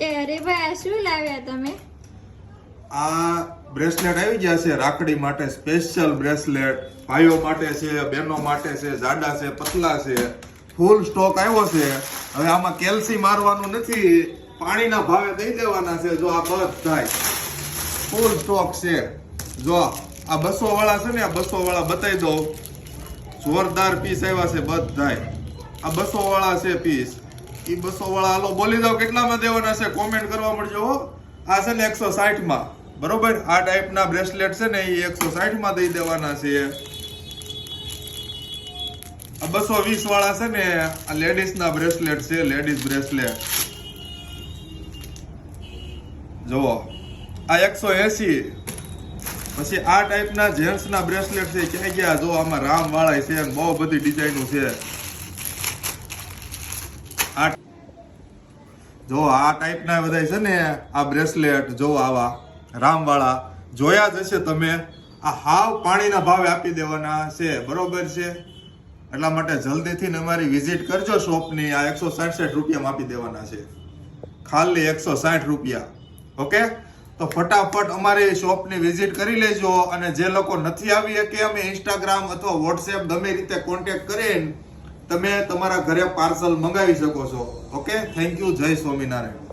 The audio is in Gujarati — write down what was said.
એ અરે ભાઈ આ શું લાવ્યા તમે? આ બ્રેસલેટ આવી ગયા છે રાખડી માટે, સ્પેશિયલ બ્રેસલેટ. ભાઈઓ માટે છે, બહેનો માટે છે, જાડા છે, પતલા છે, ફૂલ સ્ટોક આવ્યો છે. હવે આમાં કેલ્સી મારવાનું નથી, પાણીના ભાવે દઈ દેવાના છે. જો આ બધાય ફૂલ સ્ટોક છે. જો આ 200 વાળા છે ને, આ 200 વાળા બતાવી દઉં. જોરદાર પીસ આવ્યા છે બધાય. આ 200 વાળા છે પીસ. એ 200 વાળા હાલો બોલી દઉં કેટલામાં દેવાના છે, કોમેન્ટ કરવા મળજો. આ છે ને 160 માં, બરોબર. આ ટાઈપના બ્રેસલેટ છે ને એ 160 માં દઈ દેવાના છે. આ 220 વાળા છે ને, આ લેડીઝ ના બ્રેસલેટ છે, લેડીઝ બ્રેસલેટ. જુઓ આ 180. પછી આ ટાઈપના જેન્ટ્સ ના બ્રેસલેટ છે, ક્યાં ગયા? જો આમાં રામ વાળા છે, બહુ બધી ડિઝાઇનો છે. જો આ ટાઈપના બધા છે ને આ બ્રેસલેટ, જો આવા રામ વાળા જોયા જ હશે તમે. આ હાવ પાણીના ભાવે આપી દેવાના છે, બરોબર છે. એટલા માટે જલ્દીથી અમારી વિઝિટ કરજો શોપની. આ 167 રૂપિયામાં આપી દેવાના છે, ખાલી 160 રૂપિયા. ઓકે, તો ફટાફટ અમારી શોપની વિઝિટ કરી લેજો. અને જે લોકો નથી આવી શકે, અમે ઇન્સ્ટાગ્રામ અથવા વોટ્સએપ ગમે રીતે કોન્ટેક્ટ કરીને તમે તમારા ઘરે પાર્સલ મંગાવી શકો છો. Okay, thank you. જય સ્વામિનારાયણ.